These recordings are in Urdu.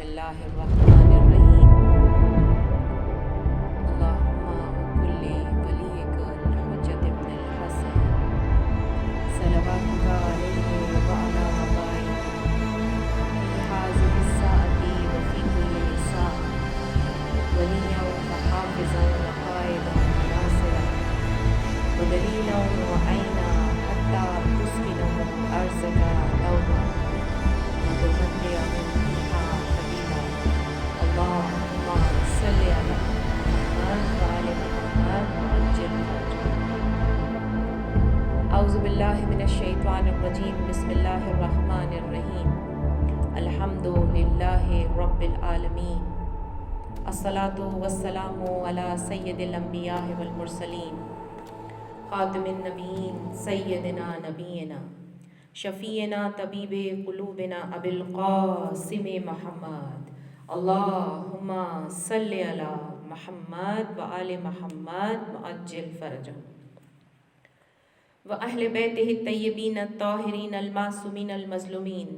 الله الرحمن الرحيم. اللهم كل وليك الحجة بن الحسن صلواتك عليه وعلى آبائه في هذه الساعة وفي كل ساعة وليا وحافظا وقائدا وناصرا ودليلا وعينا حتى تسكنه أرضك دوما وتمتعه فيها قليلا. اللهم صل على محمد وآل محمد وعجل فرجهم. أعوذ بالله من الشيطان الرجيم. بسم الله الرحمن الرحيم. الحمد لله رب العالمين. الصلاة والسلام على سيد الأنبياء والمرسلين خاتم النبيين سيدنا نبينا شفیعنا طبیب قلوبنا ابی القاسم محمد. اللہم صلی علی محمد وآل محمد وعجل فرجهم وأهل بيته الطيبين الطاهرين المعصومين المظلومين.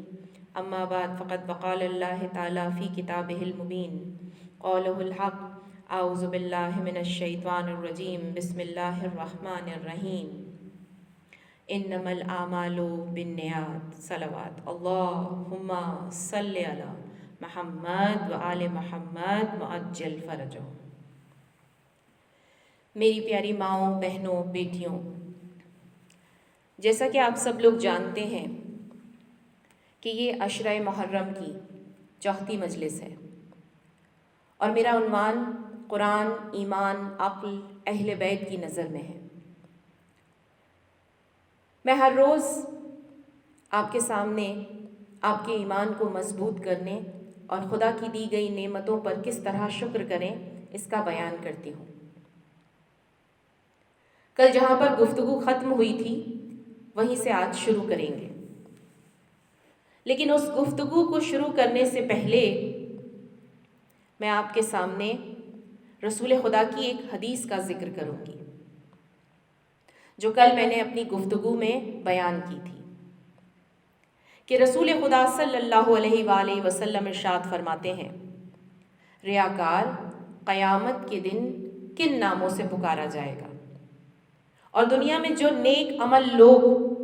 أما بعد فقد وقال الله تعالى في كتابه المبين قوله الحق. أعوذ بالله من الشيطان الرجيم. بسم الله الرحمن الرحيم. انما الاعمال بالنیات. صلوات. اللہم صل علی محمد وآل محمد وعجل فرجهم. میری پیاری ماؤں، بہنوں، بیٹیوں، جیسا کہ آپ سب لوگ جانتے ہیں کہ یہ عشرہ محرم کی چوتھی مجلس ہے اور میرا عنوان قرآن، ایمان، عقل، اہل بیت کی نظر میں ہے. میں ہر روز آپ کے سامنے آپ کے ایمان کو مضبوط کرنے اور خدا کی دی گئی نعمتوں پر کس طرح شکر کریں اس کا بیان کرتی ہوں. کل جہاں پر گفتگو ختم ہوئی تھی وہیں سے آج شروع کریں گے، لیکن اس گفتگو کو شروع کرنے سے پہلے میں آپ کے سامنے رسول خدا کی ایک حدیث کا ذکر کروں گی جو کل میں نے اپنی گفتگو میں بیان کی تھی کہ رسول خدا صلی اللہ علیہ وآلہ وسلم ارشاد فرماتے ہیں، ریاکار قیامت کے دن کن ناموں سے پکارا جائے گا؟ اور دنیا میں جو نیک عمل لوگ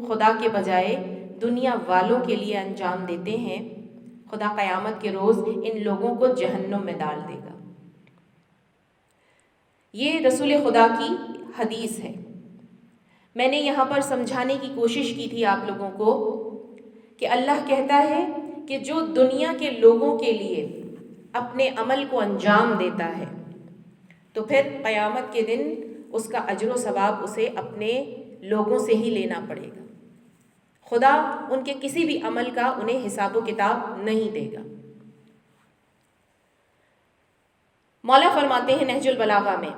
خدا کے بجائے دنیا والوں کے لیے انجام دیتے ہیں، خدا قیامت کے روز ان لوگوں کو جہنم میں ڈال دے گا. یہ رسول خدا کی حدیث ہے. میں نے یہاں پر سمجھانے کی کوشش کی تھی آپ لوگوں کو کہ اللہ کہتا ہے کہ جو دنیا کے لوگوں کے لیے اپنے عمل کو انجام دیتا ہے تو پھر قیامت کے دن اس کا اجر و ثواب اسے اپنے لوگوں سے ہی لینا پڑے گا. خدا ان کے کسی بھی عمل کا انہیں حساب و کتاب نہیں دے گا. مولا فرماتے ہیں نہج البلاغہ میں،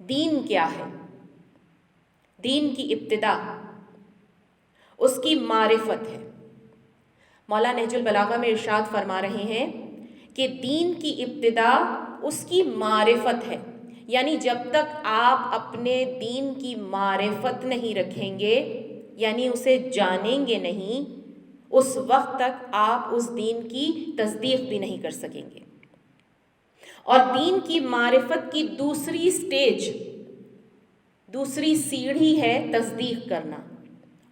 دین کیا ہے؟ دین کی ابتدا اس کی معرفت ہے. مولا نہج البلاغہ میں ارشاد فرما رہے ہیں کہ دین کی ابتدا اس کی معرفت ہے، یعنی جب تک آپ اپنے دین کی معرفت نہیں رکھیں گے، یعنی اسے جانیں گے نہیں، اس وقت تک آپ اس دین کی تصدیق بھی نہیں کر سکیں گے. اور دین کی معرفت کی دوسری سٹیج، دوسری سیڑھی ہے تصدیق کرنا.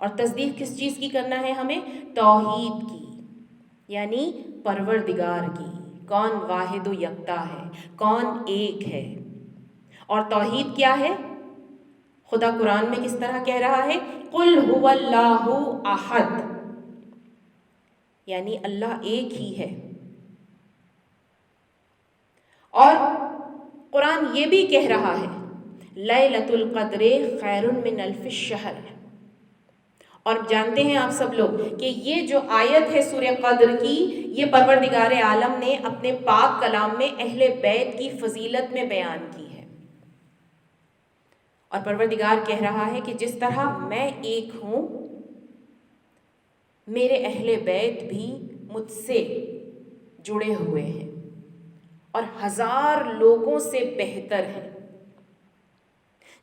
اور تصدیق کس چیز کی کرنا ہے ہمیں؟ توحید کی، یعنی پروردگار کی، کون واحد و یکتا ہے، کون ایک ہے. اور توحید کیا ہے؟ خدا قرآن میں کس طرح کہہ رہا ہے؟ قل هو اللہ احد، یعنی اللہ ایک ہی ہے. اور قرآن یہ بھی کہہ رہا ہے لیلۃ القدر خیر من الف الشہر. اور جانتے ہیں آپ سب لوگ کہ یہ جو آیت ہے سورہ قدر کی، یہ پروردگار عالم نے اپنے پاک کلام میں اہل بیت کی فضیلت میں بیان کی ہے. اور پروردگار کہہ رہا ہے کہ جس طرح میں ایک ہوں، میرے اہل بیت بھی مجھ سے جڑے ہوئے ہیں اور 1000 لوگوں سے بہتر ہیں.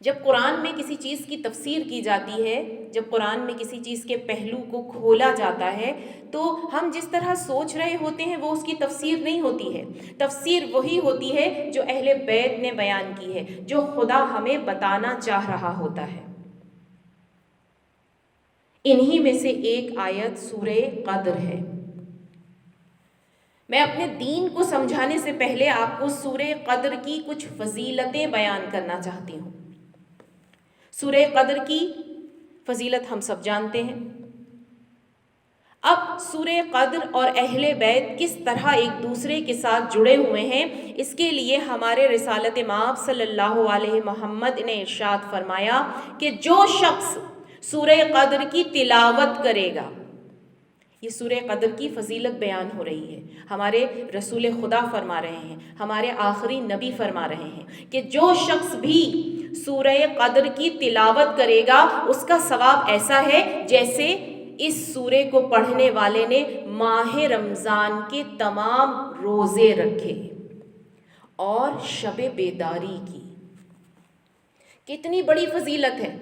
جب قرآن میں کسی چیز کی تفسیر کی جاتی ہے، جب قرآن میں کسی چیز کے پہلو کو کھولا جاتا ہے، تو ہم جس طرح سوچ رہے ہوتے ہیں وہ اس کی تفسیر نہیں ہوتی ہے۔ تفسیر وہی ہوتی ہے جو اہل بیت نے بیان کی ہے، جو خدا ہمیں بتانا چاہ رہا ہوتا ہے۔ انہی میں سے ایک آیت سورہ قدر ہے۔ میں اپنے دین کو سمجھانے سے پہلے آپ کو سورہ قدر کی کچھ فضیلتیں بیان کرنا چاہتی ہوں۔ سورہ قدر کی فضیلت ہم سب جانتے ہیں۔ اب سورہ قدر اور اہل بیت کس طرح ایک دوسرے کے ساتھ جڑے ہوئے ہیں، اس کے لیے ہمارے رسالت مآب صلی اللہ علیہ محمد نے ارشاد فرمایا کہ جو شخص سورہ قدر کی تلاوت کرے گا، یہ سورہ قدر کی فضیلت بیان ہو رہی ہے، ہمارے رسول خدا فرما رہے ہیں، ہمارے آخری نبی فرما رہے ہیں کہ جو شخص بھی سورہ قدر کی تلاوت کرے گا اس کا ثواب ایسا ہے جیسے اس سورے کو پڑھنے والے نے ماہ رمضان کے تمام روزے رکھے اور شب بیداری کی۔ کتنی بڑی فضیلت ہے!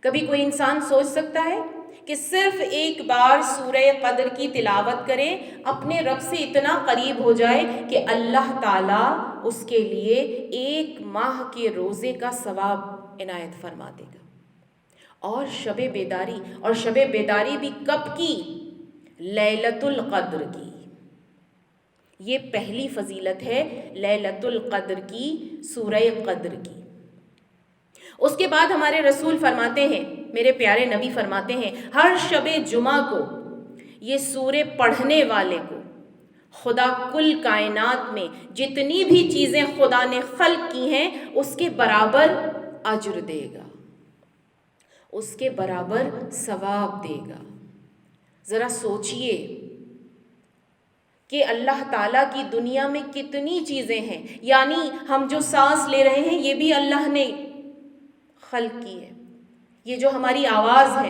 کبھی کوئی انسان سوچ سکتا ہے کہ صرف ایک بار سورہ قدر کی تلاوت کرے، اپنے رب سے اتنا قریب ہو جائے کہ اللہ تعالیٰ اس کے لیے 1 ماہ کے روزے کا ثواب عنایت فرما دے گا۔ اور شب بیداری بھی کب کی؟ لیلۃ القدر کی۔ یہ پہلی فضیلت ہے لیلۃ القدر کی، سورہ قدر کی۔ اس کے بعد ہمارے رسول فرماتے ہیں، میرے پیارے نبی فرماتے ہیں، ہر شب جمعہ کو یہ سورے پڑھنے والے کو خدا کل کائنات میں جتنی بھی چیزیں خدا نے خلق کی ہیں اس کے برابر اجر دے گا، اس کے برابر ثواب دے گا۔ ذرا سوچئے کہ اللہ تعالیٰ کی دنیا میں کتنی چیزیں ہیں، یعنی ہم جو سانس لے رہے ہیں یہ بھی اللہ نے خلق کی ہے، یہ جو ہماری آواز ہے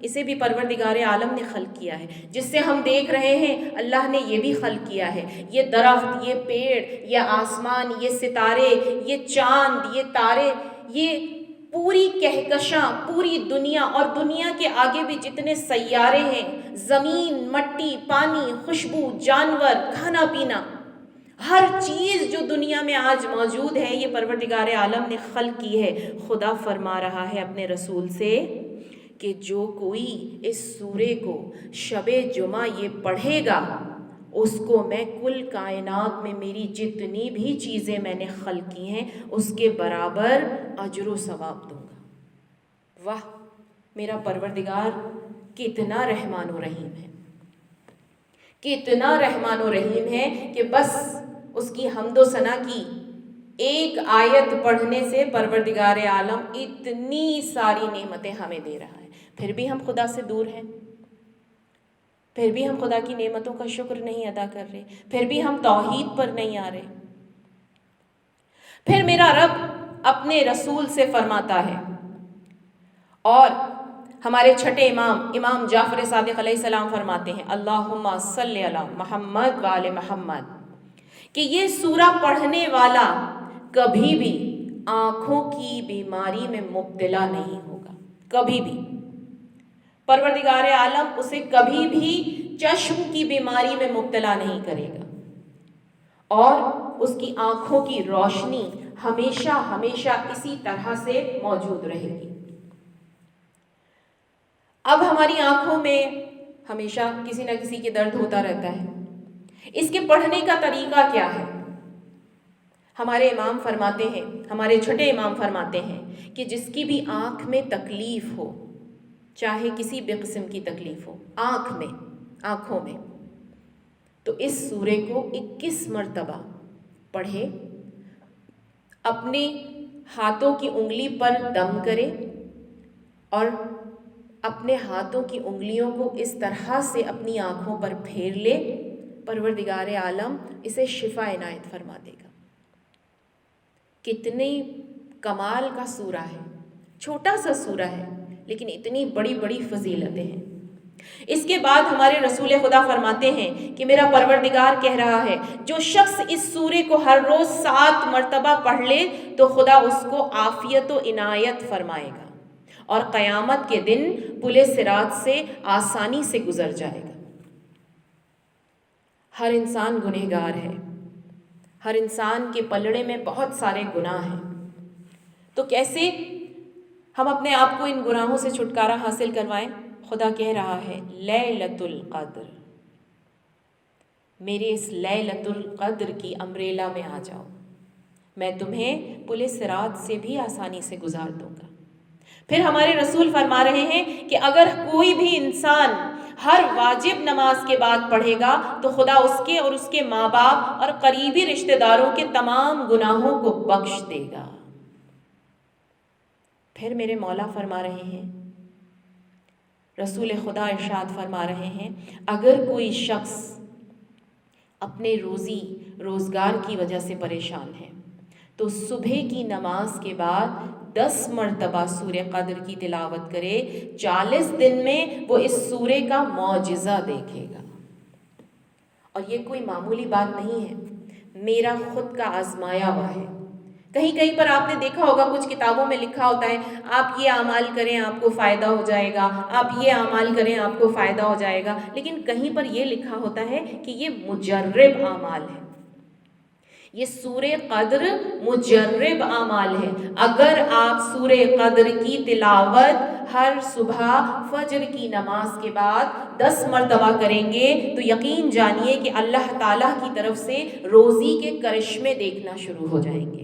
اسے بھی پروردگار عالم نے خلق کیا ہے، جس سے ہم دیکھ رہے ہیں اللہ نے یہ بھی خلق کیا ہے، یہ درخت، یہ پیڑ، یہ آسمان، یہ ستارے، یہ چاند، یہ تارے، یہ پوری کہکشاں، پوری دنیا اور دنیا کے آگے بھی جتنے سیارے ہیں، زمین، مٹی، پانی، خوشبو، جانور، کھانا پینا، ہر چیز جو دنیا میں آج موجود ہے یہ پروردگار عالم نے خلق کی ہے۔ خدا فرما رہا ہے اپنے رسول سے کہ جو کوئی اس سورے کو شب جمعہ یہ پڑھے گا اس کو میں کل کائنات میں میری جتنی بھی چیزیں میں نے خلق کی ہیں اس کے برابر اجر و ثواب دوں گا۔ واہ، میرا پروردگار کتنا رحمان و رحیم ہے، کتنا رحمان و رحیم ہے کہ بس اس کی حمد و ثنا کی ایک آیت پڑھنے سے پروردگار عالم اتنی ساری نعمتیں ہمیں دے رہا ہے، پھر بھی ہم خدا سے دور ہیں، پھر بھی ہم خدا کی نعمتوں کا شکر نہیں ادا کر رہے، پھر بھی ہم توحید پر نہیں آ رہے۔ پھر میرا رب اپنے رسول سے فرماتا ہے، اور ہمارے چھٹے امام جعفر صادق علیہ السلام فرماتے ہیں، اللہم صلی علی محمد وآل محمد، کہ یہ سورہ پڑھنے والا کبھی بھی آنکھوں کی بیماری میں مبتلا نہیں ہوگا، کبھی بھی۔ پروردگار عالم اسے کبھی بھی چشم کی بیماری میں مبتلا نہیں کرے گا، اور اس کی آنکھوں کی روشنی ہمیشہ ہمیشہ اسی طرح سے موجود رہے گی۔ اب ہماری آنکھوں میں ہمیشہ کسی نہ کسی کے درد ہوتا رہتا ہے، اس کے پڑھنے کا طریقہ کیا ہے؟ ہمارے امام فرماتے ہیں، ہمارے چھٹے امام فرماتے ہیں کہ جس کی بھی آنکھ میں تکلیف ہو، چاہے کسی بھی قسم کی تکلیف ہو آنکھوں میں، تو اس سورے کو 21 مرتبہ پڑھے، اپنے ہاتھوں کی انگلی پر دم کرے اور اپنے ہاتھوں کی انگلیوں کو اس طرح سے اپنی آنکھوں پر پھیر لے، پروردگار عالم اسے شفا عنایت فرما دے گا۔ کتنے کمال کا سورہ ہے، چھوٹا سا سورہ ہے لیکن اتنی بڑی بڑی فضیلتیں ہیں۔ اس کے بعد ہمارے رسول خدا فرماتے ہیں کہ میرا پروردگار کہہ رہا ہے جو شخص اس سورے کو ہر روز 7 مرتبہ پڑھ لے تو خدا اس کو عافیت و عنایت فرمائے گا اور قیامت کے دن پل صراط سے آسانی سے گزر جائے گا۔ ہر انسان گنہگار ہے، ہر انسان کے پلڑے میں بہت سارے گناہ ہیں، تو کیسے ہم اپنے آپ کو ان گناہوں سے چھٹکارا حاصل کروائیں؟ خدا کہہ رہا ہے لیلۃ القدر، میرے اس لیلۃ القدر کی امبریلا میں آ جاؤ، میں تمہیں پل صراط سے بھی آسانی سے گزار دوں گا۔ پھر ہمارے رسول فرما رہے ہیں کہ اگر کوئی بھی انسان ہر واجب نماز کے بعد پڑھے گا تو خدا اس کے اور اس کے ماں باپ اور قریبی رشتہ داروں کے تمام گناہوں کو بخش دے گا۔ پھر میرے مولا فرما رہے ہیں، رسول خدا ارشاد فرما رہے ہیں، اگر کوئی شخص اپنے روزی روزگار کی وجہ سے پریشان ہے تو صبح کی نماز کے بعد 10 مرتبہ سورہ قدر کی تلاوت کرے، 40 دن میں وہ اس سورے کا معجزہ دیکھے گا۔ اور یہ کوئی معمولی بات نہیں ہے، میرا خود کا آزمایا ہوا ہے۔ کہیں پر آپ نے دیکھا ہوگا کچھ کتابوں میں لکھا ہوتا ہے آپ یہ اعمال کریں آپ کو فائدہ ہو جائے گا، آپ یہ اعمال کریں آپ کو فائدہ ہو جائے گا، لیکن کہیں پر یہ لکھا ہوتا ہے کہ یہ مجرب اعمال ہے، یہ سورہ قدر مجرب اعمال ہے۔ اگر آپ سورہ قدر کی تلاوت ہر صبح فجر کی نماز کے بعد 10 مرتبہ کریں گے تو یقین جانیے کہ اللہ تعالیٰ کی طرف سے روزی کے کرشمے دیکھنا شروع ہو جائیں گے۔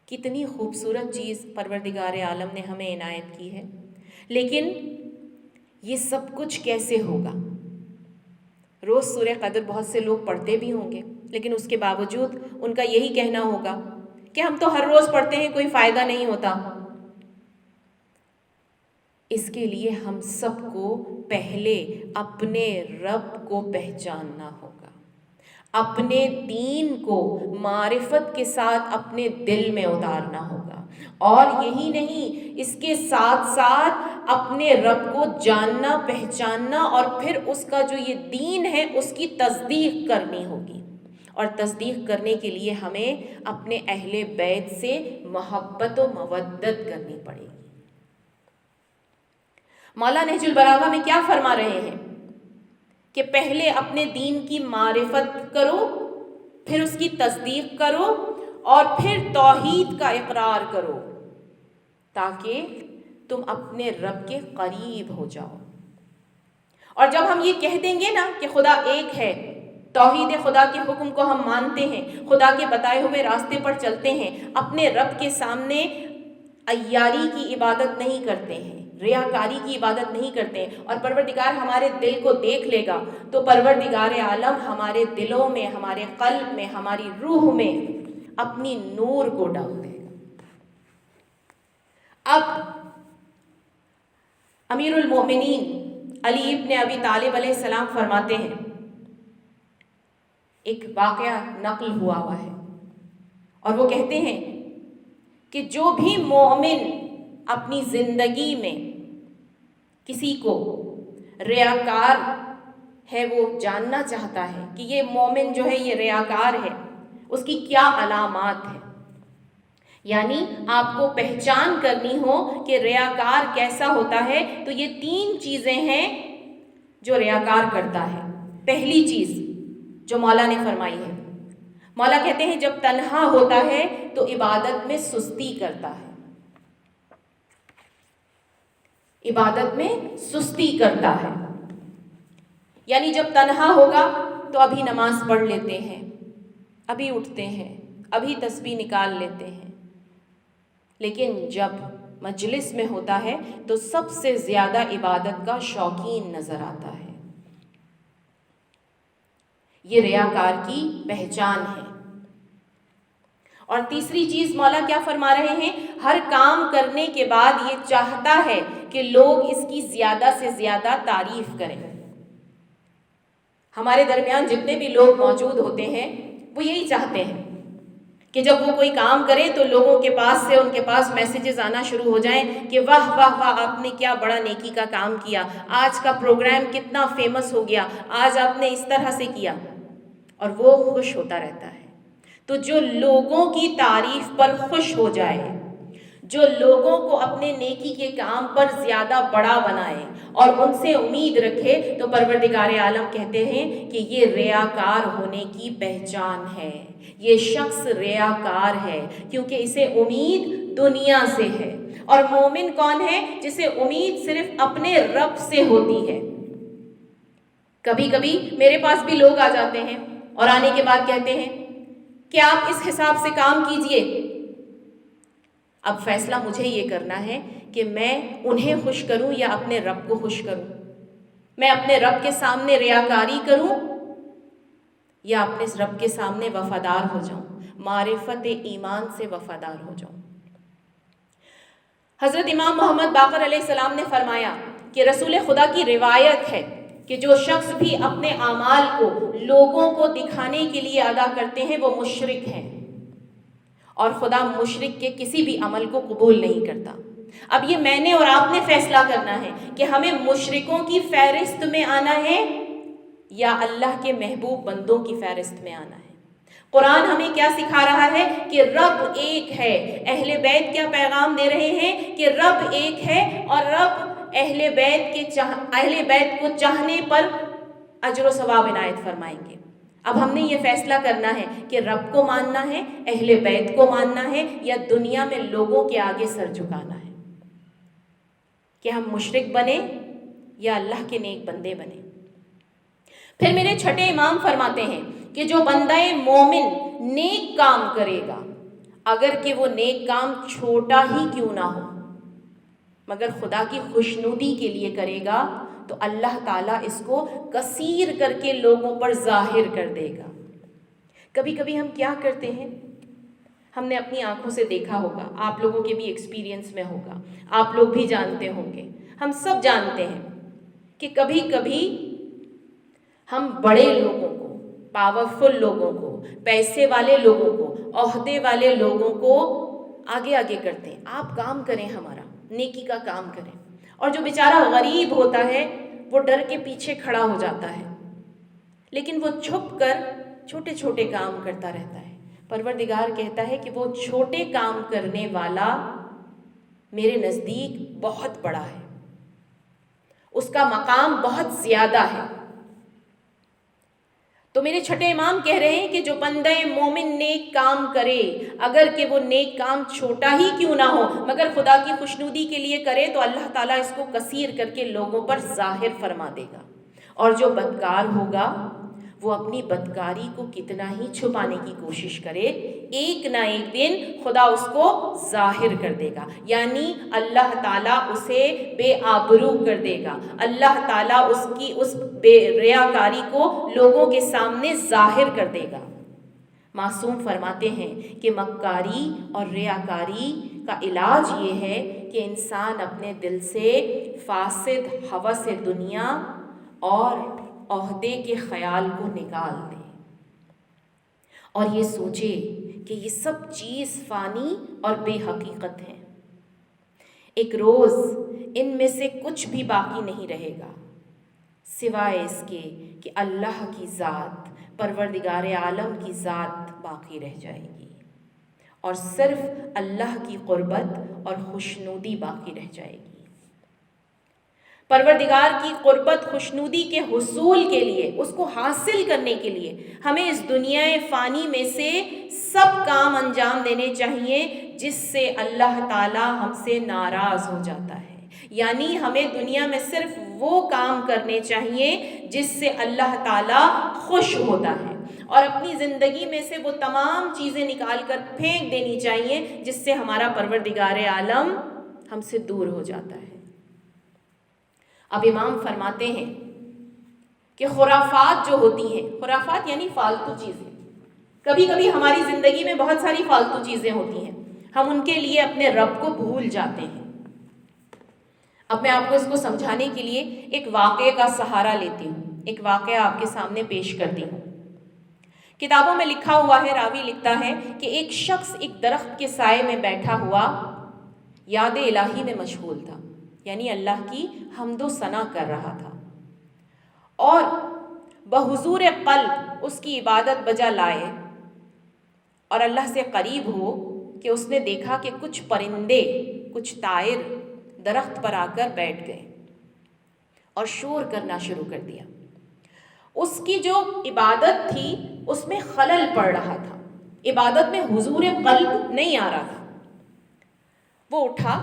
کتنی خوبصورت چیز پروردگار عالم نے ہمیں عنایت کی ہے، لیکن یہ سب کچھ کیسے ہوگا؟ روز سورہ قدر بہت سے لوگ پڑھتے بھی ہوں گے، لیکن اس کے باوجود ان کا یہی کہنا ہوگا کہ ہم تو ہر روز پڑھتے ہیں، کوئی فائدہ نہیں ہوتا۔ اس کے لیے ہم سب کو پہلے اپنے رب کو پہچاننا ہوگا، اپنے دین کو معرفت کے ساتھ اپنے دل میں اتارنا ہوگا، اور یہی نہیں اس کے ساتھ ساتھ اپنے رب کو جاننا پہچاننا، اور پھر اس کا جو یہ دین ہے اس کی تصدیق کرنی ہوگی، اور تصدیق کرنے کے لیے ہمیں اپنے اہل بیت سے محبت و مودت کرنی پڑے گی۔ مولا نہج البلاغہ میں کیا فرما رہے ہیں کہ پہلے اپنے دین کی معرفت کرو، پھر اس کی تصدیق کرو، اور پھر توحید کا اقرار کرو تاکہ تم اپنے رب کے قریب ہو جاؤ۔ اور جب ہم یہ کہہ دیں گے نا کہ خدا ایک ہے، توحید خدا کے حکم کو ہم مانتے ہیں، خدا کے بتائے ہوئے راستے پر چلتے ہیں، اپنے رب کے سامنے عیاری کی عبادت نہیں کرتے ہیں، ریاکاری کی عبادت نہیں کرتے ہیں، اور پروردگار ہمارے دل کو دیکھ لے گا تو پروردگار عالم ہمارے دلوں میں، ہمارے قلب میں، ہماری روح میں اپنی نور کو ڈال دے گا۔ اب امیر المومنین علی ابن ابی طالب علیہ السلام فرماتے ہیں، ایک واقعہ نقل ہوا ہے، اور وہ کہتے ہیں کہ جو بھی مومن اپنی زندگی میں کسی کو ریاکار ہے وہ جاننا چاہتا ہے کہ یہ مومن جو ہے یہ ریاکار ہے، اس کی کیا علامات ہیں، یعنی آپ کو پہچان کرنی ہو کہ ریاکار کیسا ہوتا ہے، تو یہ 3 چیزیں ہیں جو ریاکار کرتا ہے۔ پہلی چیز جو مولا نے فرمائی ہے، مولا کہتے ہیں جب تنہا ہوتا ہے تو عبادت میں سستی کرتا ہے، عبادت میں سستی کرتا ہے، یعنی جب تنہا ہوگا تو ابھی نماز پڑھ لیتے ہیں، ابھی اٹھتے ہیں، ابھی تسبیح نکال لیتے ہیں، لیکن جب مجلس میں ہوتا ہے تو سب سے زیادہ عبادت کا شوقین نظر آتا ہے۔ یہ ریاکار کی پہچان ہے۔ اور تیسری چیز مولا کیا فرما رہے ہیں، ہر کام کرنے کے بعد یہ چاہتا ہے کہ لوگ اس کی زیادہ سے زیادہ تعریف کریں۔ ہمارے درمیان جتنے بھی لوگ موجود ہوتے ہیں وہ یہی چاہتے ہیں کہ جب وہ کوئی کام کرے تو لوگوں کے پاس سے ان کے پاس میسیجز آنا شروع ہو جائیں کہ واہ واہ واہ، آپ نے کیا بڑا نیکی کا کام کیا، آج کا پروگرام کتنا فیمس ہو گیا، آج آپ نے اس طرح سے کیا، اور وہ خوش ہوتا رہتا ہے۔ تو جو لوگوں کی تعریف پر خوش ہو جائے، جو لوگوں کو اپنے نیکی کے کام پر زیادہ بڑا بنائے اور ان سے امید رکھے، تو پروردگار عالم کہتے ہیں کہ یہ ریاکار ہونے کی پہچان ہے، یہ شخص ریاکار ہے، کیونکہ اسے امید دنیا سے ہے۔ اور مومن کون ہے؟ جسے امید صرف اپنے رب سے ہوتی ہے۔ کبھی کبھی میرے پاس بھی لوگ آ جاتے ہیں اور آنے کے بعد کہتے ہیں کہ آپ اس حساب سے کام کیجئے۔ اب فیصلہ مجھے یہ کرنا ہے کہ میں انہیں خوش کروں یا اپنے رب کو خوش کروں، میں اپنے رب کے سامنے ریاکاری کروں یا اپنے رب کے سامنے وفادار ہو جاؤں، معرفت ایمان سے وفادار ہو جاؤں۔ حضرت امام محمد باقر علیہ السلام نے فرمایا کہ رسول خدا کی روایت ہے کہ جو شخص بھی اپنے اعمال کو لوگوں کو دکھانے کے لیے ادا کرتے ہیں وہ مشرک ہیں، اور خدا مشرک کے کسی بھی عمل کو قبول نہیں کرتا۔ اب یہ میں نے اور آپ نے فیصلہ کرنا ہے کہ ہمیں مشرکوں کی فہرست میں آنا ہے یا اللہ کے محبوب بندوں کی فہرست میں آنا ہے۔ قرآن ہمیں کیا سکھا رہا ہے کہ رب ایک ہے۔ اہل بیت کیا پیغام دے رہے ہیں کہ رب ایک ہے، اور رب اہل بیت کو چاہنے پر اجر و ثواب عنایت فرمائیں گے۔ اب ہم نے یہ فیصلہ کرنا ہے کہ رب کو ماننا ہے، اہل بیت کو ماننا ہے، یا دنیا میں لوگوں کے آگے سر جھکانا ہے، کہ ہم مشرک بنے یا اللہ کے نیک بندے بنے۔ پھر میرے چھٹے امام فرماتے ہیں کہ جو بندہ مومن نیک کام کرے گا، اگر کہ وہ نیک کام چھوٹا ہی کیوں نہ ہو، مگر خدا کی خوشنودی کے لیے کرے گا، تو اللہ تعالیٰ اس کو کثیر کر کے لوگوں پر ظاہر کر دے گا۔ کبھی کبھی ہم کیا کرتے ہیں، ہم نے اپنی آنکھوں سے دیکھا ہوگا، آپ لوگوں کے بھی ایکسپیرینس میں ہوگا، آپ لوگ بھی جانتے ہوں گے، ہم سب جانتے ہیں کہ کبھی کبھی ہم بڑے لوگوں کو، پاورفل لوگوں کو، پیسے والے لوگوں کو، عہدے والے لوگوں کو آگے آگے کرتے ہیں، آپ کام کریں، ہمارا نیکی کا کام کریں، اور جو بیچارہ غریب ہوتا ہے وہ ڈر کے پیچھے کھڑا ہو جاتا ہے، لیکن وہ چھپ کر چھوٹے چھوٹے کام کرتا رہتا ہے۔ پروردگار کہتا ہے کہ وہ چھوٹے کام کرنے والا میرے نزدیک بہت بڑا ہے، اس کا مقام بہت زیادہ ہے۔ تو میرے چھٹے امام کہہ رہے ہیں کہ جو بندہ مومن نیک کام کرے، اگر کہ وہ نیک کام چھوٹا ہی کیوں نہ ہو، مگر خدا کی خوشنودی کے لیے کرے، تو اللہ تعالیٰ اس کو کثیر کر کے لوگوں پر ظاہر فرما دے گا۔ اور جو بدکار ہوگا وہ اپنی بدکاری کو کتنا ہی چھپانے کی کوشش کرے، ایک نہ ایک دن خدا اس کو ظاہر کر دے گا، یعنی اللہ تعالیٰ اسے بے آبرو کر دے گا، اللہ تعالیٰ اس کی اس بے ریاکاری کو لوگوں کے سامنے ظاہر کر دے گا۔ معصوم فرماتے ہیں کہ مکاری اور ریاکاری کا علاج یہ ہے کہ انسان اپنے دل سے فاسد ہوس دنیا اور عہدے کے خیال کو نکال دے، اور یہ سوچے کہ یہ سب چیز فانی اور بے حقیقت ہے، ایک روز ان میں سے کچھ بھی باقی نہیں رہے گا سوائے اس کے کہ اللہ کی ذات، پروردگار عالم کی ذات باقی رہ جائے گی، اور صرف اللہ کی قربت اور خوشنودی باقی رہ جائے گی۔ پروردگار کی قربت، خوشنودی کے حصول کے لیے، اس کو حاصل کرنے کے لیے ہمیں اس دنیا فانی میں سے سب کام انجام دینے چاہیے جس سے اللہ تعالیٰ ہم سے ناراض ہو جاتا ہے، یعنی ہمیں دنیا میں صرف وہ کام کرنے چاہیے جس سے اللہ تعالیٰ خوش ہوتا ہے، اور اپنی زندگی میں سے وہ تمام چیزیں نکال کر پھینک دینی چاہیے جس سے ہمارا پروردگار عالم ہم سے دور ہو جاتا ہے۔ اب امام فرماتے ہیں کہ خرافات جو ہوتی ہیں، خرافات یعنی فالتو چیزیں، کبھی کبھی ہماری زندگی میں بہت ساری فالتو چیزیں ہوتی ہیں، ہم ان کے لیے اپنے رب کو بھول جاتے ہیں۔ اب میں آپ کو اس کو سمجھانے کے لیے ایک واقعے کا سہارا لیتی ہوں، ایک واقعہ آپ کے سامنے پیش کرتی ہوں کتابوں میں لکھا ہوا ہے، راوی لکھتا ہے کہ ایک شخص ایک درخت کے سائے میں بیٹھا ہوا یاد الہی میں مشغول تھا، یعنی اللہ کی حمد و ثنا کر رہا تھا، اور بحضور قلب اس کی عبادت بجا لائے اور اللہ سے قریب ہو کہ اس نے دیکھا کہ کچھ پرندے، کچھ طائر درخت پر آ کر بیٹھ گئے اور شور کرنا شروع کر دیا۔ اس کی جو عبادت تھی اس میں خلل پڑ رہا تھا، عبادت میں حضور قلب نہیں آ رہا تھا۔ وہ اٹھا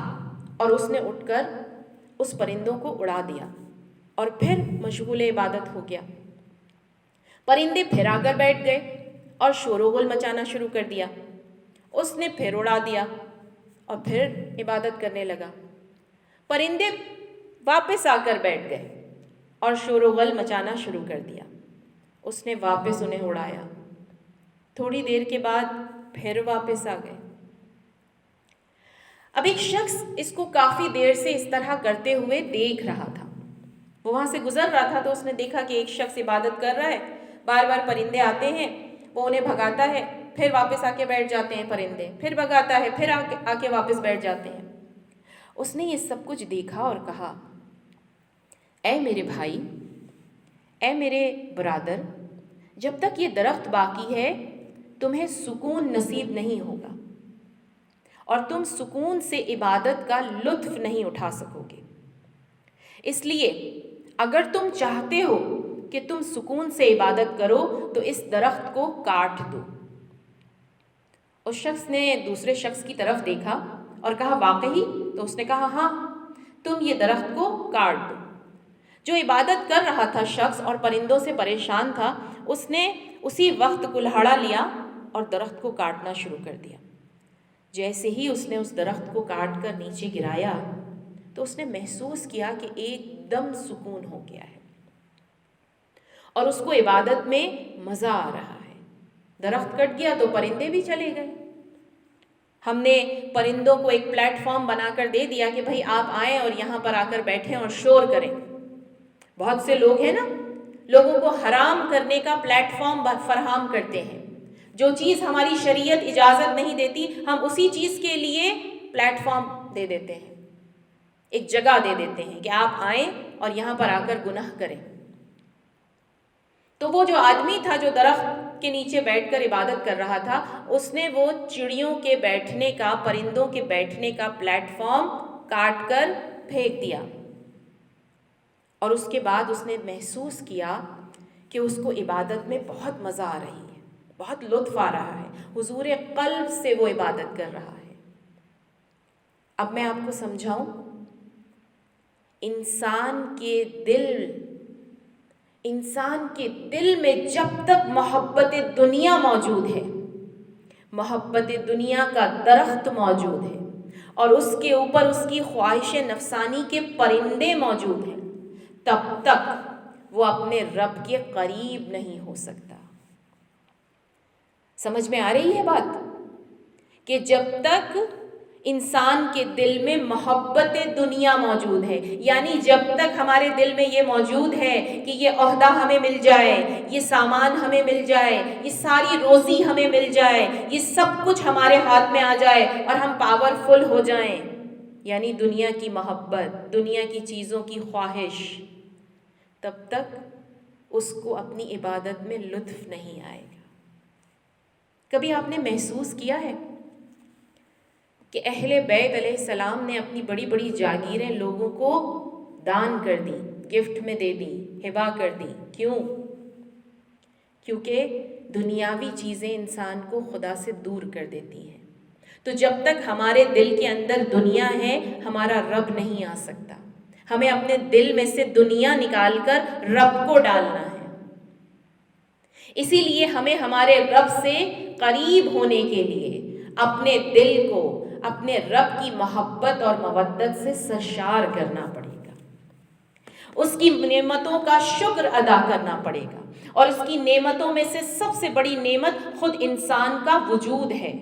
اور اس نے اٹھ کر اس پرندوں کو اڑا دیا اور پھر مشغول عبادت ہو گیا۔ پرندے پھر آ کر بیٹھ گئے اور شور و غل مچانا شروع کر دیا۔ اس نے پھر اڑا دیا اور پھر عبادت کرنے لگا۔ پرندے واپس آ کر بیٹھ گئے اور شور و غل مچانا شروع کر دیا۔ اس نے واپس انہیں اڑایا، تھوڑی دیر کے بعد پھر واپس آ گئے۔ اب ایک شخص اس کو کافی دیر سے اس طرح کرتے ہوئے دیکھ رہا تھا، وہ وہاں سے گزر رہا تھا تو اس نے دیکھا کہ ایک شخص عبادت کر رہا ہے، بار بار پرندے آتے ہیں، وہ انہیں بھگاتا ہے، پھر واپس آ کے بیٹھ جاتے ہیں پرندے، پھر بھگاتا ہے، پھر آ کے واپس بیٹھ جاتے ہیں۔ اس نے یہ سب کچھ دیکھا اور کہا، اے میرے بھائی، اے میرے برادر، جب تک یہ درخت باقی ہے تمہیں سکون نصیب نہیں ہوگا اور تم سکون سے عبادت کا لطف نہیں اٹھا سکو گے۔ اس لیے اگر تم چاہتے ہو کہ تم سکون سے عبادت کرو تو اس درخت کو کاٹ دو۔ اس شخص نے دوسرے شخص کی طرف دیکھا اور کہا، واقعی؟ تو اس نے کہا، ہاں، تم یہ درخت کو کاٹ دو۔ جو عبادت کر رہا تھا شخص اور پرندوں سے پریشان تھا، اس نے اسی وقت کلہاڑا لیا اور درخت کو کاٹنا شروع کر دیا۔ جیسے ہی اس نے اس درخت کو کاٹ کر نیچے گرایا تو اس نے محسوس کیا کہ ایک دم سکون ہو گیا ہے اور اس کو عبادت میں مزہ آ رہا ہے۔ درخت کٹ گیا تو پرندے بھی چلے گئے۔ ہم نے پرندوں کو ایک پلیٹ فارم بنا کر دے دیا کہ بھائی آپ آئیں اور یہاں پر آ کر بیٹھیں اور شور کریں۔ بہت سے لوگ ہیں نا، لوگوں کو حرام کرنے کا پلیٹ فارم فراہم کرتے ہیں۔ جو چیز ہماری شریعت اجازت نہیں دیتی، ہم اسی چیز کے لیے پلیٹ فارم دے دیتے ہیں، ایک جگہ دے دیتے ہیں کہ آپ آئیں اور یہاں پر آ کر گناہ کریں۔ تو وہ جو آدمی تھا جو درخت کے نیچے بیٹھ کر عبادت کر رہا تھا، اس نے وہ چڑیوں کے بیٹھنے کا، پرندوں کے بیٹھنے کا پلیٹ فارم کاٹ کر پھینک دیا، اور اس کے بعد اس نے محسوس کیا کہ اس کو عبادت میں بہت مزہ آ رہی ہے، بہت لطف آ رہا ہے، حضور قلب سے وہ عبادت کر رہا ہے۔ اب میں آپ کو سمجھاؤں، انسان کے دل میں جب تک محبت دنیا موجود ہے، محبت دنیا کا درخت موجود ہے اور اس کے اوپر اس کی خواہش نفسانی کے پرندے موجود ہیں، تب تک وہ اپنے رب کے قریب نہیں ہو سکتا۔ سمجھ میں آ رہی ہے بات؟ کہ جب تک انسان کے دل میں محبت دنیا موجود ہے، یعنی جب تک ہمارے دل میں یہ موجود ہے کہ یہ عہدہ ہمیں مل جائے، یہ سامان ہمیں مل جائے، یہ ساری روزی ہمیں مل جائے، یہ سب کچھ ہمارے ہاتھ میں آ جائے اور ہم پاورفل ہو جائیں، یعنی دنیا کی محبت، دنیا کی چیزوں کی خواہش، تب تک اس کو اپنی عبادت میں لطف نہیں آئے گا۔ کبھی آپ نے محسوس کیا ہے کہ اہل بیت علیہ السلام نے اپنی بڑی بڑی جاگیریں لوگوں کو دان کر دی، گفٹ میں دے دی، ہبا کر دی؟ کیوں؟ کیونکہ دنیاوی چیزیں انسان کو خدا سے دور کر دیتی ہیں۔ تو جب تک ہمارے دل کے اندر دنیا ہے، ہمارا رب نہیں آ سکتا۔ ہمیں اپنے دل میں سے دنیا نکال کر رب کو ڈالنا ہے۔ اسی لیے ہمیں ہمارے رب سے قریب ہونے کے لیے اپنے دل کو اپنے رب کی محبت اور مودت سے سرشار کرنا پڑے گا، اس کی نعمتوں کا شکر ادا کرنا پڑے گا، اور اس کی نعمتوں میں سے سب سے بڑی نعمت خود انسان کا وجود ہے۔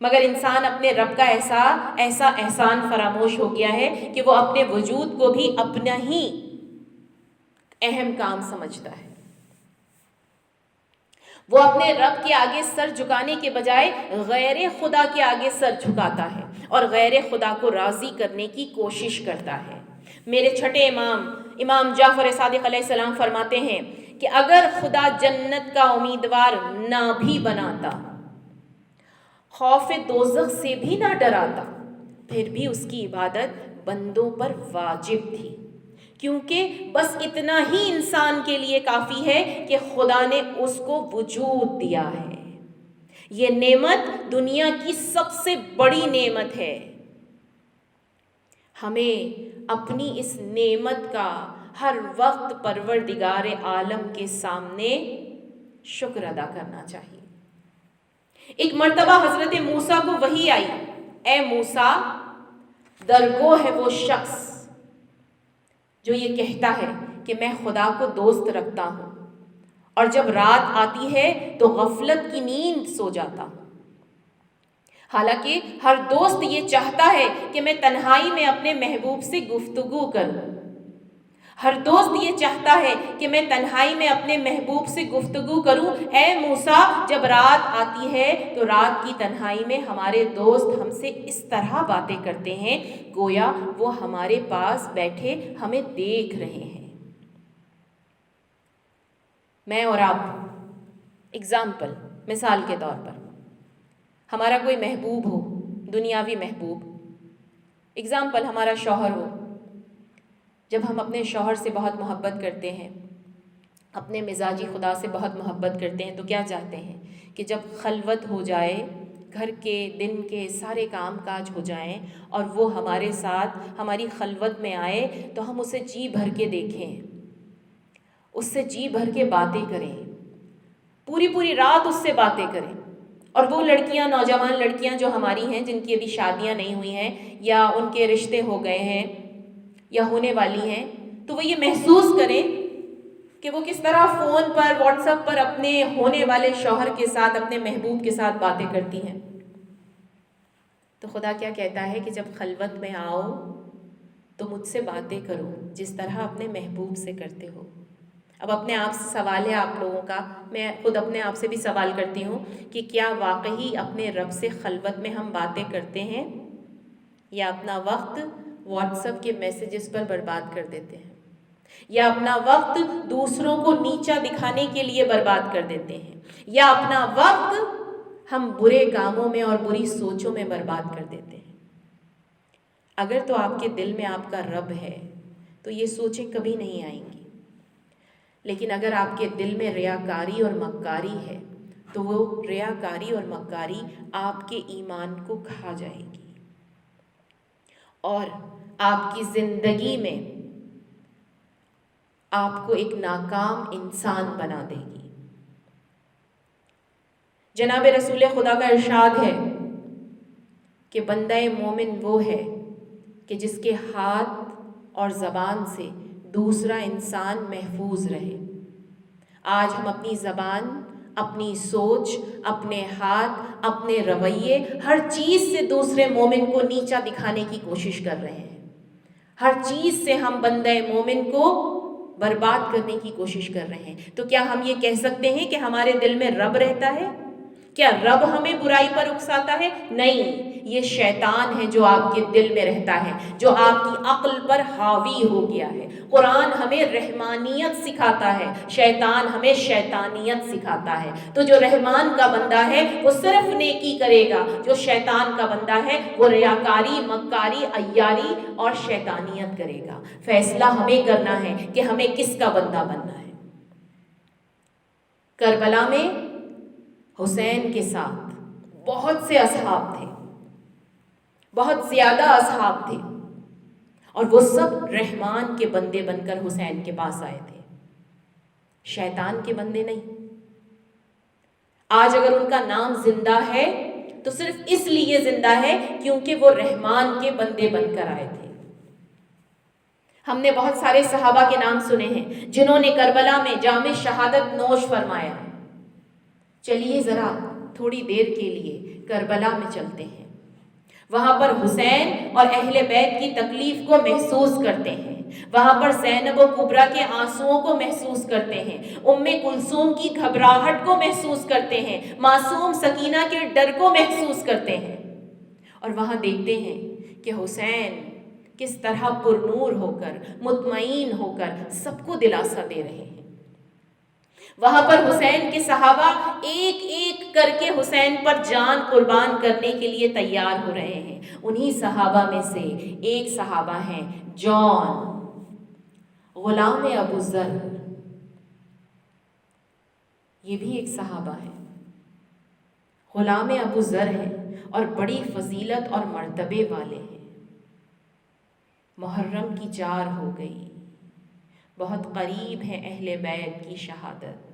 مگر انسان اپنے رب کا ایسا احسان فراموش ہو گیا ہے کہ وہ اپنے وجود کو بھی اپنا ہی اہم کام سمجھتا ہے۔ وہ اپنے رب کے آگے سر جھکانے کے بجائے غیر خدا کے آگے سر جھکاتا ہے اور غیر خدا کو راضی کرنے کی کوشش کرتا ہے۔ میرے چھٹے امام جعفر صادق علیہ السلام فرماتے ہیں کہ اگر خدا جنت کا امیدوار نہ بھی بناتا، خوف دوزخ سے بھی نہ ڈراتا، پھر بھی اس کی عبادت بندوں پر واجب تھی، کیونکہ بس اتنا ہی انسان کے لیے کافی ہے کہ خدا نے اس کو وجود دیا ہے۔ یہ نعمت دنیا کی سب سے بڑی نعمت ہے۔ ہمیں اپنی اس نعمت کا ہر وقت پروردگار عالم کے سامنے شکر ادا کرنا چاہیے۔ ایک مرتبہ حضرت موسیٰ کو وحی آئی، اے موسیٰ، درگو ہے وہ شخص جو یہ کہتا ہے کہ میں خدا کو دوست رکھتا ہوں، اور جب رات آتی ہے تو غفلت کی نیند سو جاتا ہوں۔ حالانکہ ہر دوست یہ چاہتا ہے کہ میں تنہائی میں اپنے محبوب سے گفتگو کروں۔ ہر دوست یہ چاہتا ہے کہ میں تنہائی میں اپنے محبوب سے گفتگو کروں۔ اے موسیٰ، جب رات آتی ہے تو رات کی تنہائی میں ہمارے دوست ہم سے اس طرح باتیں کرتے ہیں گویا وہ ہمارے پاس بیٹھے ہمیں دیکھ رہے ہیں۔ میں اور آپ اگزامپل، مثال کے طور پر، ہمارا کوئی محبوب ہو، دنیاوی محبوب، اگزامپل ہمارا شوہر ہو۔ جب ہم اپنے شوہر سے بہت محبت کرتے ہیں، اپنے مزاجی خدا سے بہت محبت کرتے ہیں، تو کیا چاہتے ہیں کہ جب خلوت ہو جائے، گھر کے دن کے سارے کام کاج ہو جائیں اور وہ ہمارے ساتھ ہماری خلوت میں آئے تو ہم اسے جی بھر کے دیکھیں، اس سے جی بھر کے باتیں کریں، پوری رات اس سے باتیں کریں۔ اور وہ لڑکیاں، نوجوان لڑکیاں جو ہماری ہیں، جن کی ابھی شادیاں نہیں ہوئی ہیں یا ان کے رشتے ہو گئے ہیں یا ہونے والی ہیں، تو وہ یہ محسوس کریں کہ وہ کس طرح فون پر، واٹس ایپ پر اپنے ہونے والے شوہر کے ساتھ، اپنے محبوب کے ساتھ باتیں کرتی ہیں۔ تو خدا کیا کہتا ہے کہ جب خلوت میں آؤ تو مجھ سے باتیں کرو جس طرح اپنے محبوب سے کرتے ہو۔ اب اپنے آپ سے سوال ہے آپ لوگوں کا، میں خود اپنے آپ سے بھی سوال کرتی ہوں کہ کیا واقعی اپنے رب سے خلوت میں ہم باتیں کرتے ہیں یا اپنا وقت واٹس ایپ کے میسیجز پر برباد کر دیتے ہیں، یا اپنا وقت دوسروں کو نیچا دکھانے کے لیے برباد کر دیتے ہیں، یا اپنا وقت ہم برے کاموں میں اور بری سوچوں میں برباد کر دیتے ہیں۔ اگر تو آپ کے دل میں آپ کا رب ہے تو یہ سوچیں کبھی نہیں آئیں گی، لیکن اگر آپ کے دل میں ریاکاری اور مکاری ہے تو وہ ریاکاری اور مکاری آپ کے ایمان کو کھا جائے گی اور آپ کی زندگی میں آپ کو ایک ناکام انسان بنا دے گی۔ جناب رسول خدا کا ارشاد ہے کہ بندہ مومن وہ ہے کہ جس کے ہاتھ اور زبان سے دوسرا انسان محفوظ رہے۔ آج ہم اپنی زبان، اپنی سوچ، اپنے ہاتھ، اپنے رویے، ہر چیز سے دوسرے مومن کو نیچا دکھانے کی کوشش کر رہے ہیں۔ ہر چیز سے ہم بندہ مومن کو برباد کرنے کی کوشش کر رہے ہیں۔ تو کیا ہم یہ کہہ سکتے ہیں کہ ہمارے دل میں رب رہتا ہے؟ کیا رب ہمیں برائی پر اکساتا ہے؟ نہیں، یہ شیطان ہے جو آپ کے دل میں رہتا ہے، جو آپ کی عقل پر حاوی ہو گیا ہے۔ قرآن ہمیں رحمانیت سکھاتا ہے، شیطان ہمیں شیطانیت سکھاتا ہے۔ تو جو رحمان کا بندہ ہے وہ صرف نیکی کرے گا، جو شیطان کا بندہ ہے وہ ریاکاری، مکاری، عیاری اور شیطانیت کرے گا۔ فیصلہ ہمیں کرنا ہے کہ ہمیں کس کا بندہ بننا ہے۔ کربلا میں حسین کے ساتھ بہت سے اصحاب تھے، بہت زیادہ اصحاب تھے، اور وہ سب رحمان کے بندے بن کر حسین کے پاس آئے تھے، شیطان کے بندے نہیں۔ آج اگر ان کا نام زندہ ہے تو صرف اس لیے زندہ ہے کیونکہ وہ رحمان کے بندے بن کر آئے تھے۔ ہم نے بہت سارے صحابہ کے نام سنے ہیں جنہوں نے کربلا میں جام شہادت نوش فرمایا۔ چلیے ذرا تھوڑی دیر کے لیے کربلا میں چلتے ہیں، وہاں پر حسین اور اہل بیت کی تکلیف کو محسوس کرتے ہیں۔ وہاں پر زینب و کبریٰ کے آنسوؤں کو محسوس کرتے ہیں، ام کلثوم کی گھبراہٹ کو محسوس کرتے ہیں، معصوم سکینہ کے ڈر کو محسوس کرتے ہیں، اور وہاں دیکھتے ہیں کہ حسین کس طرح پرنور ہو کر، مطمئن ہو کر سب کو دلاسا دے رہے ہیں۔ وہاں پر حسین کے صحابہ ایک ایک کر کے حسین پر جان قربان کرنے کے لیے تیار ہو رہے ہیں۔ انہی صحابہ میں سے ایک صحابہ ہیں جون، غلام ابو ذر، یہ بھی ایک صحابہ ہے، غلام ابو ذر ہیں اور بڑی فضیلت اور مرتبے والے ہیں۔ محرم کی 4 ہو گئی، بہت قریب ہے اہل بیت کی شہادت،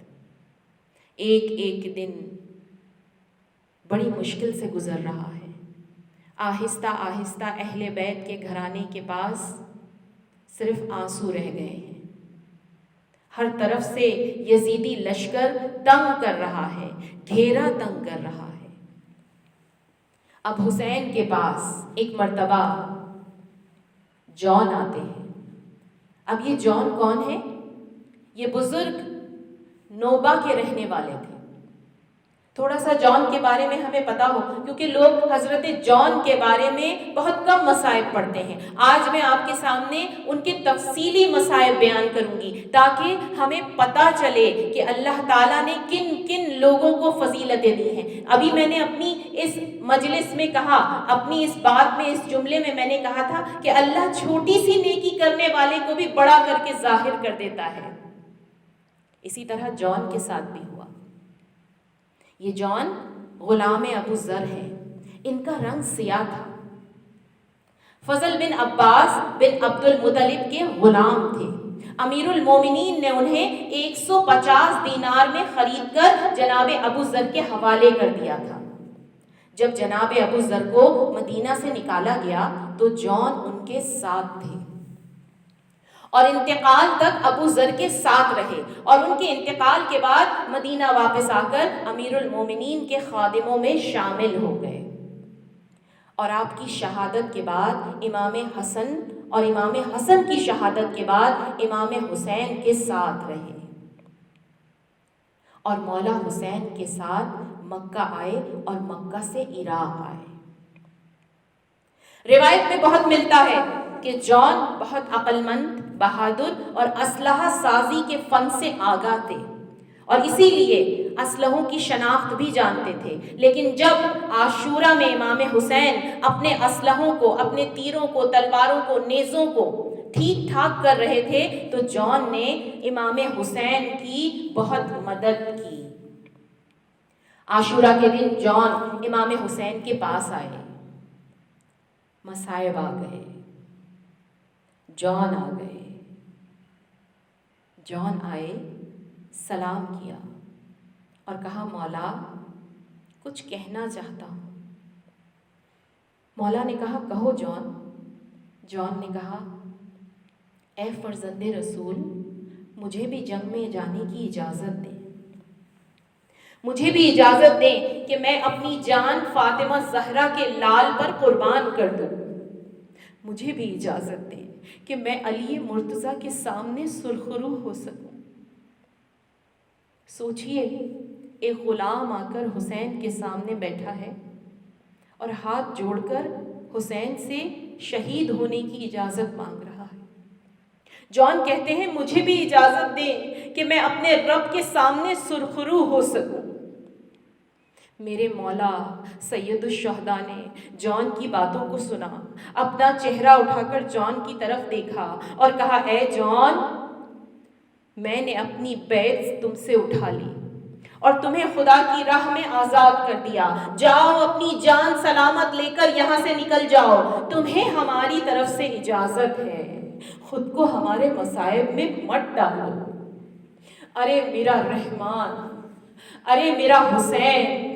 ایک ایک دن بڑی مشکل سے گزر رہا ہے۔ آہستہ آہستہ اہل بیت کے گھرانے کے پاس صرف آنسو رہ گئے ہیں، ہر طرف سے یزیدی لشکر تنگ کر رہا ہے، گھیرا تنگ کر رہا ہے۔ اب حسین کے پاس ایک مرتبہ جون آتے ہیں۔ اب یہ جون کون ہے؟ یہ بزرگ نوبہ کے رہنے والے تھے۔ تھوڑا سا جون کے بارے میں ہمیں پتا ہو، کیونکہ لوگ حضرت جون کے بارے میں بہت کم مصائب پڑھتے ہیں۔ آج میں آپ کے سامنے ان کے تفصیلی مصائب بیان کروں گی تاکہ ہمیں پتا چلے کہ اللہ تعالیٰ نے کن کن لوگوں کو فضیلتیں دی ہیں۔ ابھی میں نے اپنی اس مجلس میں کہا، اپنی اس بات میں، اس جملے میں نے کہا تھا کہ اللہ چھوٹی سی نیکی کرنے والے کو بھی بڑا کر کے ظاہر کر دیتا ہے۔ اسی طرح جون کے ساتھ بھی ہوا۔ یہ جون غلام ابو ذر ہے، ان کا رنگ سیاہ تھا، فضل بن عباس بن عبد المطلب کے غلام تھے۔ امیر المومنین نے انہیں 150 دینار میں خرید کر جناب ابو ذر کے حوالے کر دیا تھا۔ جب جناب ابو ذر کو مدینہ سے نکالا گیا تو جون ان کے ساتھ تھے اور انتقال تک ابو ذر کے ساتھ رہے، اور ان کے انتقال کے بعد مدینہ واپس آ کر امیر المومنین کے خادموں میں شامل ہو گئے، اور آپ کی شہادت کے بعد امام حسن اور امام حسن کی شہادت کے بعد امام حسین کے ساتھ رہے، اور مولا حسین کے ساتھ مکہ آئے اور مکہ سے عراق آئے۔ روایت میں بہت ملتا ہے کہ جون بہت عقل مند، بہادر اور اسلحہ سازی کے فن سے آگاہ تھے، اور اسی لیے اسلحوں کی شناخت بھی جانتے تھے۔ لیکن جب عاشورہ میں امام حسین اپنے اسلحوں کو، اپنے تیروں کو، تلواروں کو، نیزوں کو ٹھیک ٹھاک کر رہے تھے تو جون نے امام حسین کی بہت مدد کی۔ عاشورہ کے دن جون امام حسین کے پاس آئے، مصائب آ گئے، جون آ گئے، جون آئے، سلام کیا اور کہا مولا کچھ کہنا چاہتا ہوں۔ مولا نے کہا کہو جون۔ جون نے کہا اے فرزند رسول، مجھے بھی جنگ میں جانے کی اجازت دیں، مجھے بھی اجازت دیں کہ میں اپنی جان فاطمہ زہرا کے لال پر قربان کر دوں، مجھے بھی اجازت دیں کہ میں علی مرتضیٰ کے سامنے سرخرو ہو سکوں۔ سوچئے ایک غلام آ کر حسین کے سامنے بیٹھا ہے اور ہاتھ جوڑ کر حسین سے شہید ہونے کی اجازت مانگ رہا ہے۔ جون کہتے ہیں مجھے بھی اجازت دیں کہ میں اپنے رب کے سامنے سرخرو ہو سکوں۔ میرے مولا سید الشہداء نے جون کی باتوں کو سنا، اپنا چہرہ اٹھا کر جون کی طرف دیکھا اور کہا اے جون، میں نے اپنی بیعت تم سے اٹھا لی اور تمہیں خدا کی راہ میں آزاد کر دیا، جاؤ اپنی جان سلامت لے کر یہاں سے نکل جاؤ، تمہیں ہماری طرف سے اجازت ہے، خود کو ہمارے مصائب میں مت ڈالو۔ ارے میرا رحمان، ارے میرا حسین۔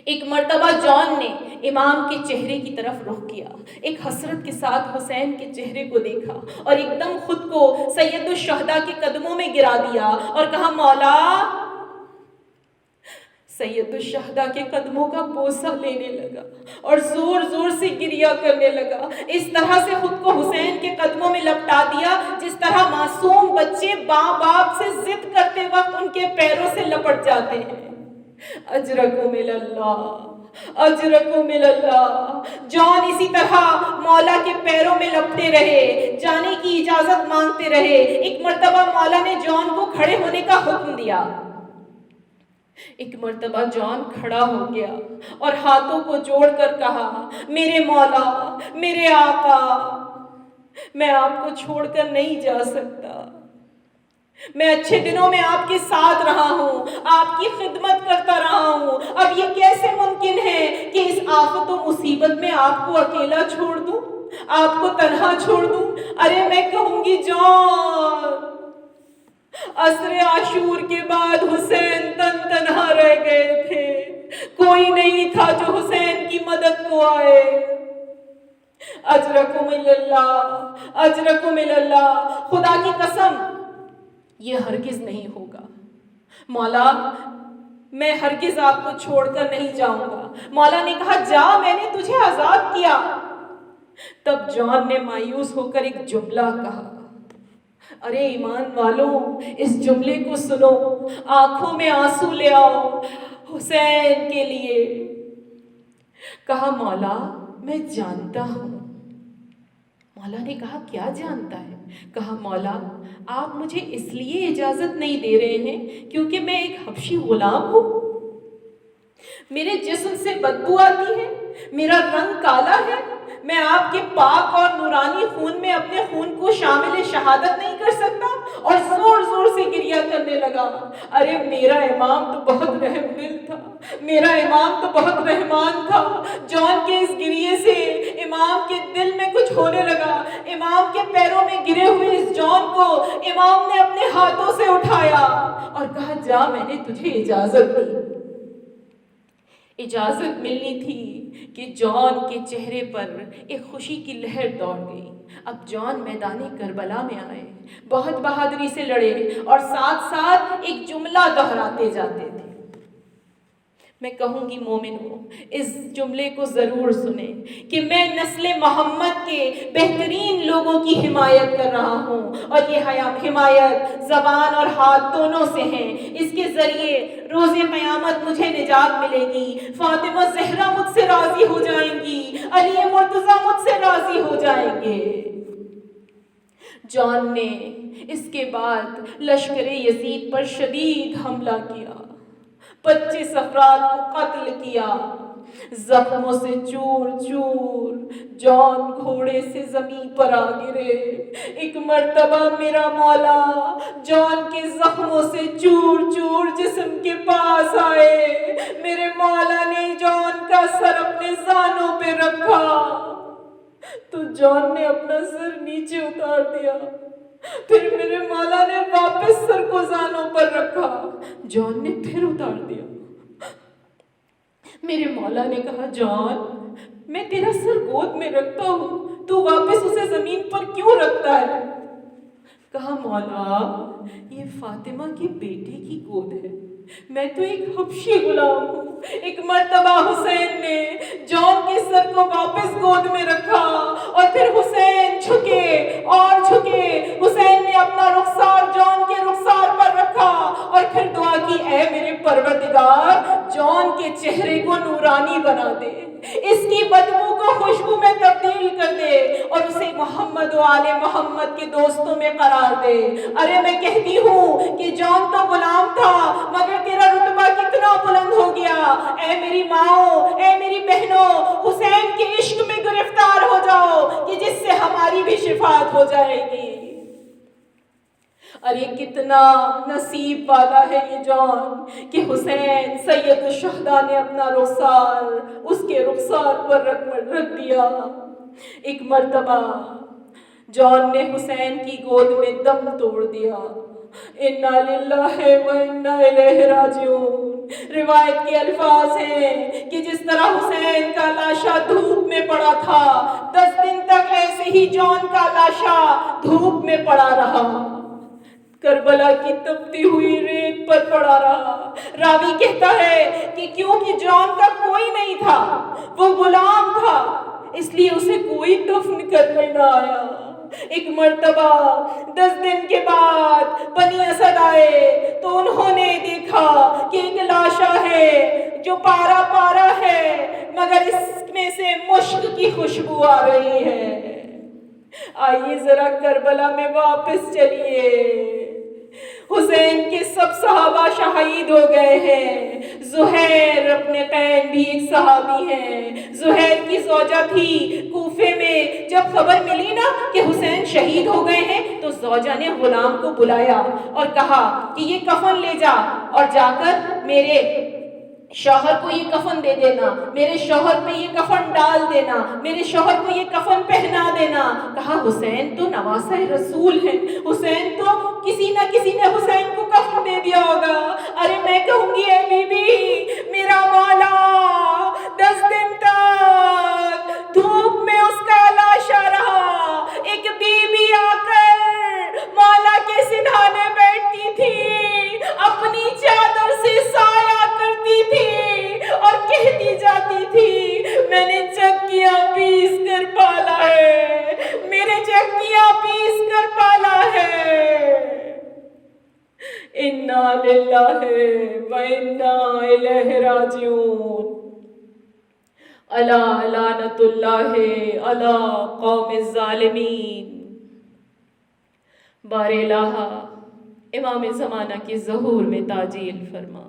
ایک مرتبہ جون نے امام کے چہرے کی طرف رخ کیا، ایک حسرت کے ساتھ حسین کے چہرے کو دیکھا اور ایک دم خود کو سید الشہداء کے قدموں میں گرا دیا اور کہا مولا سید الشہداء کے قدموں کا بوسہ لینے لگا اور زور زور سے گریا کرنے لگا. اس طرح سے خود کو حسین کے قدموں میں لپٹا دیا جس طرح معصوم بچے ماں باپ سے ضد کرتے وقت ان کے پیروں سے لپٹ جاتے ہیں. اجرکم اللہ، اجرکم اللہ. جان اسی طرح مولا کے پیروں میں لپٹے رہے، جانے کی اجازت مانگتے رہے. ایک مرتبہ مولا نے جان کو کھڑے ہونے کا حکم دیا. ایک مرتبہ جان کھڑا ہو گیا اور ہاتھوں کو جوڑ کر کہا، میرے مولا، میرے آقا، میں آپ کو چھوڑ کر نہیں جا سکتا. میں اچھے دنوں میں آپ کے ساتھ رہا ہوں، آپ کی خدمت کرتا رہا ہوں. اب یہ کیسے ممکن ہے کہ اس آفت و مصیبت میں آپ کو اکیلا چھوڑ دوں، آپ کو تنہا چھوڑ دوں؟ ارے میں کہوں گی جان، عصر عاشور کے بعد حسین تنہا رہ گئے تھے، کوئی نہیں تھا جو حسین کی مدد کو آئے. اجرکم اللہ، اجرکم اللہ. خدا کی قسم یہ ہرگز نہیں ہوگا. مولا، میں ہرگز آپ کو چھوڑ کر نہیں جاؤں گا. مولا نے کہا، جا، میں نے تجھے آزاد کیا. تب جان نے مایوس ہو کر ایک جملہ کہا. ارے ایمان والوں، اس جملے کو سنو، آنکھوں میں آنسو لے آؤ حسین کے لیے. کہا، مولا میں جانتا ہوں. مولا نے کہا، کیا جانتا ہے؟ کہا، مولا آپ مجھے اس لیے اجازت نہیں دے رہے ہیں کیونکہ میں ایک حبشی غلام ہوں، میرے جسم سے بدبو آتی ہے، میرا رنگ کالا ہے، میں آپ کے پاک اور نورانی خون میں اپنے خون کو شامل شہادت نہیں کر سکتا. اور زور زور سے گریا کرنے لگا. ارے میرا امام تو بہت رحم دل تھا، میرا امام تو بہت رحمان تھا. جان کے اس گریے سے امام کے دل میں کچھ ہونے لگا. امام کے پیروں میں گرے ہوئے اس جان کو امام نے اپنے ہاتھوں سے اٹھایا اور کہا، جا، میں نے تجھے اجازت دی. اجازت ملنی تھی کہ جان کے چہرے پر ایک خوشی کی لہر دوڑ گئی. اب جان میدان کربلا میں آئے، بہت بہادری سے لڑے اور ساتھ ساتھ ایک جملہ دہراتے جاتے تھے. میں کہوں گی مومنوں، اس جملے کو ضرور سنیں کہ میں نسل محمد کے بہترین لوگوں کی حمایت کر رہا ہوں، اور یہ حمایت زبان اور ہاتھ دونوں سے ہیں. اس کے ذریعے روز قیامت مجھے نجات ملے گی، فاطمہ زہرا مجھ سے راضی ہو جائیں گی، علی مرتضیٰ مجھ سے راضی ہو جائیں گے. جان نے اس کے بعد لشکر یزید پر شدید حملہ کیا، 25 افراد کو قتل کیا، زخموں سے چور چور. جان گھوڑے سے زمین پر آ گرے. ایک مرتبہ میرا مولا جان کے زخموں سے چور چور جسم کے پاس آئے. میرے مولا نے جان کا سر اپنے زانوں پہ رکھا تو جان نے اپنا سر نیچے اتار دیا. پھر میرے مولا نے واپس سر کو زانوں پر رکھا، جان نے پھر اتار دیا. میرے مولا نے کہا، جان میں تیرا سر گود میں رکھتا ہوں، تو واپس اسے زمین پر کیوں رکھتا ہے؟ کہا، مولا یہ فاطمہ کے بیٹے کی گود ہے، میں تو ایک حبشی غلام ہوں. ایک مرتبہ حسین نے جان کے سر کو واپس گود میں رکھا اور پھر حسین جھکے اور جھکے. حسین نے اپنا رخسار جان کے رخسار پر رکھا اور پھر دعا کی، اے میرے پروردگار، جان کے چہرے کو نورانی بنا دے، اس کی بدبو کو خوشبو میں تبدیل کر دے اور اسے محمد و آل محمد کے دوستوں میں قرار دے. ارے میں کہتی ہوں کہ جان تو غلام تھا مگر تیرا رتبہ کتنا بلند ہو گیا. اے میری ماؤں، اے میری بہنوں، حسین کے عشق میں گرفتار ہو جاؤ کہ جس سے ہماری بھی شفاعت ہو جائے گی. ارے کتنا نصیب والا ہے یہ جان کہ حسین سید الشہداء نے اپنا رخسار اس کے رخسار پر رکھ دیا. ایک مرتبہ جان نے حسین کی گود میں دم توڑ دیا. انا للہ و انا الیہ راجعون. روایت کے الفاظ ہیں کہ جس طرح حسین کا لاشا دھوپ میں پڑا تھا، 10 دن تک ایسے ہی جان کا لاشا دھوپ میں پڑا رہا. کربلا کی تپتی ہوئی ریت پر پڑا رہا۔ راوی کہتا ہے کہ کیونکہ جان کا کوئی نہیں تھا، وہ غلام تھا، اس لیے اسے کوئی دفن کرنے نہ آیا۔ ایک مرتبہ 10 دن کے بعد بنی اسد آئے تو انہوں نے دیکھا کہ ایک لاشا ہے جو پارا پارا ہے، مگر اس میں سے مشک کی خوشبو آ رہی ہے۔ آئیے ذرا کربلا میں واپس چلیے۔ حسین کے سب صحابہ شہید ہو گئے ہیں۔ زہیر اپنے قین بھی ایک صحابی ہیں۔ زہیر کی زوجہ تھی کوفے میں۔ جب خبر ملی نا کہ حسین شہید ہو گئے ہیں تو زوجہ نے غلام کو بلایا اور کہا کہ یہ کفن لے جا اور جا کر میرے شوہر کو یہ کفن دے دینا، میرے شوہر پہ یہ کفن ڈال دینا، میرے شوہر کو یہ کفن پہنا دینا۔ کہا حسین تو نواسہ رسول ہے، حسین تو کسی نہ کسی نے حسین کو کفن دے دیا ہوگا۔ ارے میں کہوں گی اے بی بی، میرا مولا 10 دن تک دھوپ میں اس کا لاشا رہا۔ ایک بی بی آ کر مولا کے سرہانے بیٹھتی تھی، اپنی چادر سے سایہ کرتی تھی اور کہتی جاتی تھی میں نے چکیاں پیس کر پالا ہے، میرے چکیاں پیس کر پالا ہے۔ انا للہ و انا الیہ راجعون۔ الا لعنت اللہ علی قوم الظالمین۔ بار الہ امام زمانہ کی ظہور میں تعجیل فرما۔